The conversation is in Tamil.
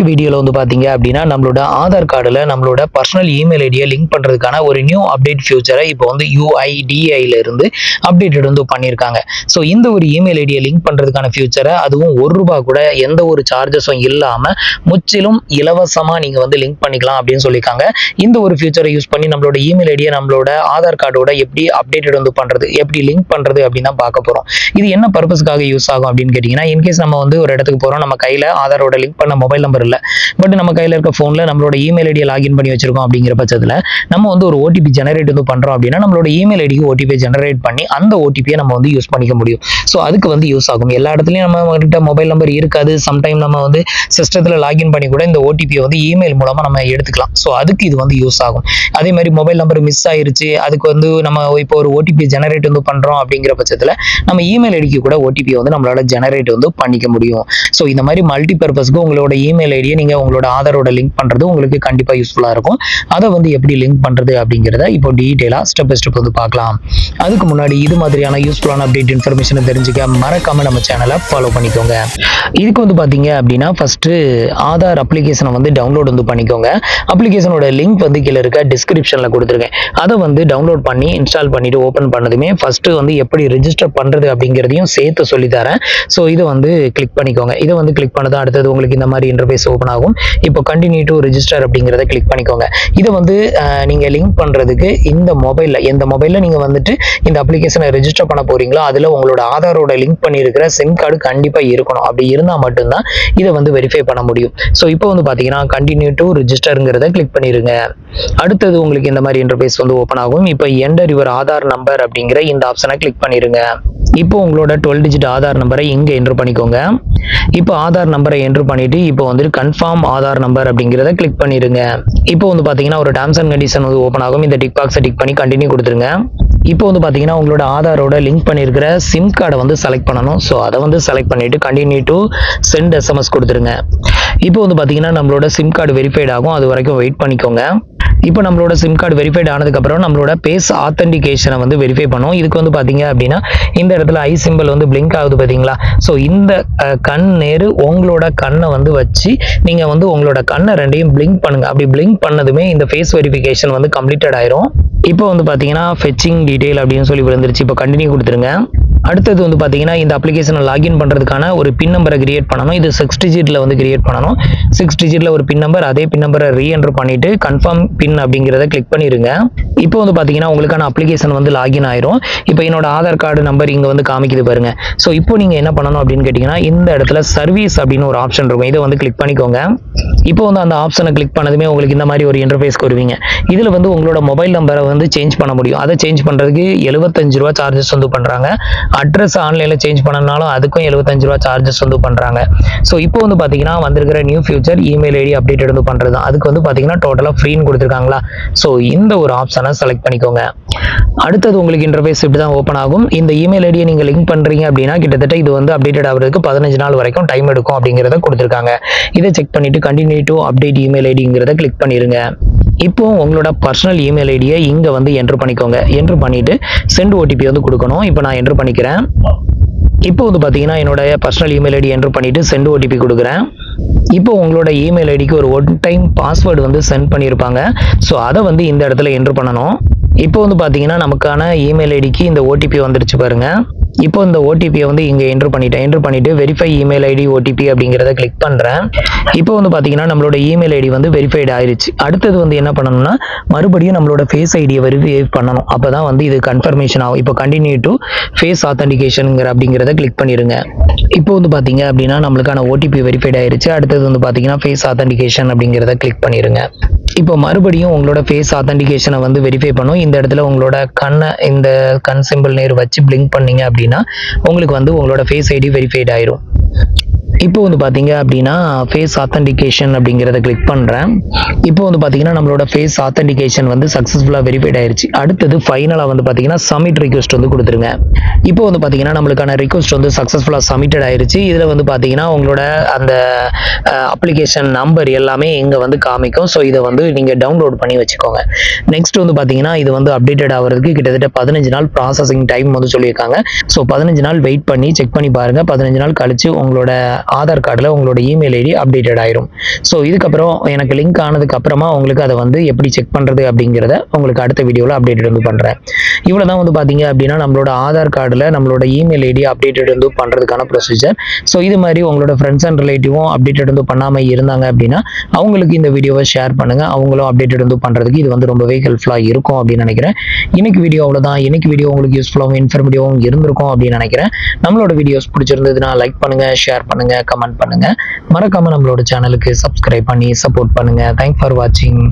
இன்னைக்கு வீடியோல வந்து பாத்தீங்க அப்படின்னா நம்மளோட ஆதார் கார்டுல நம்மளோட பர்சனல் இமெயில் ஐடியை லிங்க் பண்றதுக்கான ஒரு நியூ அப்டேட் ஃபியூச்சரை இப்போ வந்து UIDAI ல இருந்து அப்டேட்டட் வந்து பண்ணியிருக்காங்க. ஸோ இந்த ஒரு இமெயில் ஐடியை லிங்க் பண்றதுக்கான ஃபியூச்சரை அதுவும் ₹1 கூட எந்த ஒரு சார்ஜஸும் இல்லாம முற்றிலும் இலவசமா நீங்க வந்து லிங்க் பண்ணிக்கலாம் அப்படின்னு சொல்லியிருக்காங்க. இந்த ஒரு ஃபியூச்சரை யூஸ் பண்ணி நம்மளோட இமெயில் ஐடியை நம்மளோட ஆதார் கார்டோட எப்படி அப்டேட்டட் வந்து பண்றது, எப்படி லிங்க் பண்றது அப்படின்னு தான் பார்க்க போறோம். இது என்ன பர்பஸ்க்காக யூஸ் ஆகும் அப்படின்னு கேட்டீங்கன்னா, இன்கேஸ் நம்ம வந்து ஒரு இடத்துக்கு போறோம், நம்ம கையில ஆதாரோட லிங்க் பண்ண மொபைல் நம்பர் இல்ல, பட் நம்ம கையில இருக்க போன்ல நம்மளோட இமெயில் ஐடியை லாகின் பண்ணி வச்சிருக்கோம் அப்படிங்கிற பட்சத்துல நம்ம வந்து ஒரு ஓடிபி ஜெனரேட் வந்து பண்றோம் அப்படின்னா நம்மளோட இமெயில் ஐடிக்கு ஓடிபி ஜெனரேட் பண்ணி அந்த ஓடிபியை நம்ம வந்து யூஸ் பண்ணிக்க முடியும். ஸோ அதுக்கு வந்து யூஸ் ஆகும். எல்லா இடத்துலயும் நம்ம கிட்ட மொபைல் நம்பர் இருக்காது. சம்டைம் நம்ம வந்து சிஸ்டத்துல லாகின் பண்ணி கூட இந்த ஓடிபியை வந்து இமெயில் மூலமா நம்ம எடுத்துக்கலாம். ஸோ அதுக்கு இது வந்து யூஸ் ஆகும். அதே மாதிரி மொபைல் நம்பர் மிஸ் ஆயிருச்சு, அதுக்கு வந்து நம்ம இப்போ ஒரு ஓடிபி ஜெனரேட் வந்து பண்றோம் அப்படிங்கிற பட்சத்துல நம்ம இமெயில் ஐடிக்கு கூட ஓடிபி வந்து நம்மளால ஜெனரேட் வந்து பண்ணிக்க முடியும். ஸோ இந்த மாதிரி மல்டி பர்பஸ்க்கு உங்களோட இமெயில் ஐடியை நீங்க உங்களோட ஆதாரோட லிங்க் பண்றது உங்களுக்கு கண்டிப்பா யூஸ்ஃபுல்லா இருக்கும். அதை வந்து எப்படி லிங்க் பண்றது அப்படிங்கிறத இப்போ டீடைலா ஸ்டெப் பை ஸ்டெப் வந்து பார்க்கலாம். அதுக்கு முன்னாடி இது மாதிரியான யூஸ்ஃபுல்லான அப்டேட் இன்ஃபர்மேஷனை தெரிஞ்சுக்க மறக்காம நம்ம சேனலை ஃபாலோ பண்ணிக்கோங்க. இதுக்கு வந்து பாத்தீங்க அப்படின்னா ஃபர்ஸ்ட் ஆதார் அப்ளிகேஷனை வந்து டவுன்லோட் வந்து பண்ணிக்கோங்க. அப்ளிகேஷனோட லிங்க் வந்து கீழே இருக்க டிஸ்கிரிப்ஷன்ல கொடுத்துருக்கேன். அதை வந்து டவுன்லோட் பண்ணி இன்ஸ்டால் பண்ணிட்டு ஓப்பன் பண்ணதுமே ஃபர்ஸ்ட் வந்து எப்படி ரெஜிஸ்டர் பண்றது அப்படிங்கிறதையும் சேர்த்து சொல்லி தரேன். ஸோ இதை வந்து கிளிக் பண்ணிக்கோங்க. இதை வந்து கிளிக் பண்ணது அடுத்தது உங்களுக்கு இந்த மாதிரி இன்டர்ஃபேஸ் ஓப்பன் ஆகும். இப்போ கண்டினியூ டு ரெஜிஸ்டர் அப்படிங்கிறத கிளிக் பண்ணிக்கோங்க. இதை வந்து நீங்க லிங்க் பண்றதுக்கு இந்த மொபைல்ல எந்த மொபைல்ல நீங்க வந்துட்டு இந்த அப்ளிகேஷனை ரெஜிஸ்டர் பண்ண போறீங்களோ அதுல உங்களோட ஆதாரோட லிங்க் பண்ணியிருக்கிற சிம் கார்டு கண்டிப்பா இருக்கணும். அப்படி இருந்தா மட்டும்தான் இதை வந்து வெரிஃபை பண்ண முடியும். ஸோ இப்போ வந்து பாத்தீங்கன்னா கண்டினியூ டு ரெஜிஸ்டர்ங்கிறத கிளிக் பண்ணிருங்க. அடுத்தது உங்களுக்கு இந்த மாதிரி இன்டர்ஃபேஸ் வந்து ஓப்பன் ஆகும். இப்போ என்டர் யுவர் ஆதார் நம்பர் அப்படிங்கிற இந்த ஆப்ஷனை கிளிக் பண்ணிருங்க. இப்போ உங்களோட 12 டிஜிட் ஆதார் நம்பரை இங்க என்டர் பண்ணிக்கோங்க. இப்போ ஆதார் நம்பரை என்டர் பண்ணிட்டு இப்போ வந்து கன்ஃபார்ம் ஆதார் நம்பர் அப்படிங்கிறத கிளிக் பண்ணிருங்க. இப்போ வந்து பாத்தீங்கன்னா ஒரு டர்ம்ஸ் அண்ட் கண்டிஷன் வந்து ஓப்பன் ஆகும். இந்த டிக் பாக்ஸை டிக் பண்ணி கண்டினியூ கொடுத்துருங்க. இப்போ வந்து பாத்தீங்கன்னா உங்களோட ஆதாரோட லிங்க் பண்ணிருக்கிற சிம் கார்டை வந்து செலக்ட் பண்ணணும். ஸோ அதை வந்து செலக்ட் பண்ணிட்டு கண்டினியூ டு சென்ட் SMS கொடுத்துருங்க. இப்போ வந்து பாத்தீங்கன்னா நம்மளோட சிம் கார்டு வெரிஃபைட் ஆகும். அது வரைக்கும் வெயிட் பண்ணிக்கோங்க. இப்போ நம்மளோட சிம் கார்டு வெரிஃபைட் ஆனதுக்கு அப்புறம் நம்மளோட பேஸ் ஆத்தென்டிகேஷனை வந்து வெரிஃபை பண்ணும். இதுக்கு வந்து பாத்தீங்க அப்படின்னா இந்த இடத்துல ஐ சிம்பிள் வந்து பிளிங்க் ஆகுது பாத்தீங்களா? ஸோ இந்த கண் நேரு உங்களோட கண்ணை வந்து வச்சு நீங்க வந்து உங்களோட கண்ணை ரெண்டையும் பிளிங்க் பண்ணுங்க. அப்படி பிளிங்க் பண்ணதுமே இந்த ஃபேஸ் வெரிஃபிகேஷன் வந்து கம்ப்ளீட்டட் ஆயிரும். இப்போ வந்து பாத்தீங்கன்னா ஃபெச்சிங் டீடைல் அப்படின்னு சொல்லி விழுந்துருச்சு. இப்போ கண்டினியூ கொடுத்துருங்க. அடுத்தது வந்து பாத்தீங்கன்னா இந்த அப்ளிகேஷனை லாகின் பண்றதுக்கான ஒரு பின் நம்பரை கிரியேட் பண்ணணும். இது 6 டிஜிட்ல வந்து கிரியேட் பண்ணணும். 6 டிஜிட்ல ஒரு பின் நம்பர், அதே பின் நம்பரை ரீஎன்டர் பண்ணிட்டு கன்ஃபார்ம் பின் அப்படிங்கிறத கிளிக் பண்ணிருங்க. இப்போ வந்து பாத்தீங்கன்னா உங்களுக்கான அப்ளிகேஷன் வந்து லாகின் ஆயிரும். இப்போ என்னோட ஆதார் கார்டு நம்பர் இங்க வந்து காமிக்குது பாருங்க. ஸோ இப்போ நீங்க என்ன பண்ணணும் அப்படின்னு கேட்டீங்கன்னா இந்த இடத்துல சர்வீஸ் அப்படின்னு ஒரு ஆப்ஷன் இருக்கும். இதை வந்து கிளிக் பண்ணிக்கோங்க. இப்போ வந்து அந்த ஆப்ஷனை கிளிக் பண்ணதுமே உங்களுக்கு இந்த மாதிரி ஒரு இன்டர்ஃபேஸ்க்கு வருவீங்க. இதுல வந்து உங்களோட மொபைல் நம்பரை வந்து சேஞ்ச் பண்ண முடியும். அதை சேஞ்ச் பண்றதுக்கு ₹75 சார்ஜஸ் வந்து பண்றாங்க. அட்ரஸ் ஆன்லைன்ல சேஞ்ச் பண்ணனாலும் அதுக்கும் ₹75 சார்ஜஸ் வந்து பண்றாங்க. ஸோ இப்போ வந்து பாத்தீங்கன்னா வந்திருக்கிற new future email ID update வந்து பண்றது. அதுக்கு வந்து பாத்தீங்கன்னா டோட்டலா ஃப்ரீன்னு கொடுத்துருக்காங்களா? ஸோ இந்த ஒரு ஆப்ஷனை செலக்ட் பண்ணிக்கோங்க. அடுத்தது உங்களுக்கு இன்டர்ஃபேஸ் இப்படி தான் ஓப்பன் ஆகும். இந்த இமெயில் ஐடியை நீங்க லிங்க் பண்றீங்க அப்படின்னா கிட்டத்தட்ட இது வந்து அப்டேட் ஆகிறதுக்கு 15 நாள் வரைக்கும் டைம் எடுக்கும் அப்படிங்கிறத கொடுத்துருக்காங்க. இதை செக் பண்ணிட்டு கண்டினியூ டு அப்டேட் இமெயில் ஐடிங்கிறத கிளிக் பண்ணிருங்க. இப்போ உங்களோட பர்சனல் இமெயில் ஐடியை இங்க வந்து என்டர் பண்ணிக்கோங்க. என்டர் பண்ணிட்டு சென்ட் ஓடிபி வந்து கொடுக்கணும். இப்போ நான் என்டர் பண்ணிக்கிறேன். இப்போ வந்து பாத்தீங்கன்னா என்னோட பர்சனல் இமெயில் ஐடி என்டர் பண்ணிட்டு சென்ட் ஓடிபி கொடுக்குறேன். இப்போ உங்களோட இமெயில் ஐடிக்கு ஒரு ஒன் டைம் பாஸ்வேர்டு வந்து சென்ட் பண்ணியிருப்பாங்க. ஸோ அதை வந்து இந்த இடத்துல என்டர் பண்ணணும். இப்போ வந்து பாத்தீங்கன்னா நமக்கான இமெயில் ஐடிக்கு இந்த ஓடிபி வந்துருச்சு பாருங்க. இப்போ இந்த ஓடிபியை வந்து இங்க என்டர் பண்ணிட்டு வெரிஃபை இமெயில் ஐடி ஓடிபி அப்படிங்கிறத கிளிக் பண்றேன். இப்போ வந்து பாத்தீங்கன்னா நம்மளோட இமெயில் ஐடி வந்து வெரிஃபைட் ஆயிருச்சு. அடுத்தது வந்து என்ன பண்ணணும்னா மறுபடியும் நம்மளோட ஃபேஸ் ஐடியை வெரிஃபை பண்ணணும். அப்பதான் வந்து இது கன்ஃபர்மேஷன் ஆகும். இப்போ கண்டினியூ டு ஃபேஸ் ஆத்தென்டிகேஷன்ங்கிற அப்படிங்கிறத கிளிக் பண்ணிருங்க. இப்போ வந்து பாத்தீங்க அப்படின்னா நம்மளுக்கான ஓடிபி வெரிஃபைட் ஆயிருச்சு. அடுத்தது வந்து பாத்தீங்கன்னா ஃபேஸ் ஆத்தென்டிகேஷன் அப்படிங்கிறத கிளிக் பண்ணிருங்க. இப்போ மறுபடியும் உங்களோட ஃபேஸ் ஆத்தென்டிகேஷனை வந்து வெரிஃபை பண்ணும். இந்த இடத்துல உங்களோட கண்ணை இந்த கண் சிம்பிள் நேர் வச்சு பிளிங்க் பண்ணீங்க அப்படின்னா உங்களுக்கு வந்து உங்களோட ஃபேஸ் ஐடி வெரிஃபைட் ஆயிரும். இப்போ வந்து பாத்தீங்க அப்படின்னா ஃபேஸ் ஆத்தென்டிகேஷன் அப்படிங்கிறத கிளிக் பண்றேன். இப்போ வந்து பாத்தீங்கன்னா நம்மளோட ஃபேஸ் ஆத்தென்டிகேஷன் வந்து சக்சஸ்ஃபுல்லா வெரிஃபைட் ஆயிருச்சு. அடுத்தது ஃபைனலா வந்து பாத்தீங்கன்னா சப்மிட் ரிக்வெஸ்ட் வந்து கொடுத்துருங்க. இப்போ வந்து பாத்தீங்கன்னா நம்மளுக்கான ரிக்வெஸ்ட் வந்து சக்சஸ்ஃபுல்லா சப்மிட்டட் ஆயிருச்சு. இதுல வந்து பாத்தீங்கன்னா உங்களோட அந்த அப்ளிகேஷன் நம்பர் எல்லாமே இங்க வந்து காமிக்கும். ஸோ இதை வந்து நீங்க டவுன்லோட் பண்ணி வச்சுக்கோங்க. நெக்ஸ்ட் வந்து பாத்தீங்கன்னா இது வந்து அப்டேட்டட் ஆகிறதுக்கு கிட்டத்தட்ட 15 நாள் ப்ராசஸிங் டைம் வந்து சொல்லியிருக்காங்க. ஸோ 15 நாள் வெயிட் பண்ணி செக் பண்ணி பாருங்க. 15 நாள் கழிச்சு உங்களோட ஆதார் கார்டில் உங்களோட இமெயில் ஐடி அப்டேட்டட் ஆயிரும். ஸோ இதுக்கப்புறம் எனக்கு லிங்க் ஆனதுக்கு அப்புறமா உங்களுக்கு அதை வந்து எப்படி செக் பண்ணுறது அப்படிங்கிறத உங்களுக்கு அடுத்த வீடியோவில் அப்டேட்டட் வந்து பண்ணுறேன். இவ்வளோ தான் வந்து பார்த்தீங்க அப்படின்னா நம்மளோட ஆதார் கார்டில் நம்மளோட இமெயில் ஐடி அப்டேட்டட் வந்து பண்ணுறதுக்கான ப்ரொசீஜர். ஸோ இது மாதிரி உங்களோட ஃப்ரெண்ட்ஸ் அண்ட் ரிலேட்டிவும் அப்டேட்டட் வந்து பண்ணாமல் இருந்தாங்க அப்படின்னா அவங்களுக்கு இந்த வீடியோவை ஷேர் பண்ணுங்கள். அவங்களும் அப்டேட்டட் வந்து பண்ணுறதுக்கு இது வந்து ரொம்பவே ஹெல்ப்ஃபுல்லாக இருக்கும் அப்படின்னு நினைக்கிறேன். இன்னைக்கு வீடியோ அவ்வளோதான். இன்னைக்கு வீடியோ உங்களுக்கு யூஸ்ஃபுல்லாகவும் இன்ஃபர்மேட்டிவாகவும் இருந்திருக்கும் அப்படின்னு நினைக்கிறேன். நம்மளோட வீடியோஸ் பிடிச்சிருந்ததுன்னா லைக் பண்ணுங்கள், ஷேர் பண்ணுங்கள், கமெண்ட் பண்ணுங்கள். மறக்காமல் நம்மளோட சேனலுக்கு சப்ஸ்கிரைப் பண்ணி சப்போர்ட் பண்ணுங்கள். தேங்க்ஸ் ஃபார் வாட்சிங்.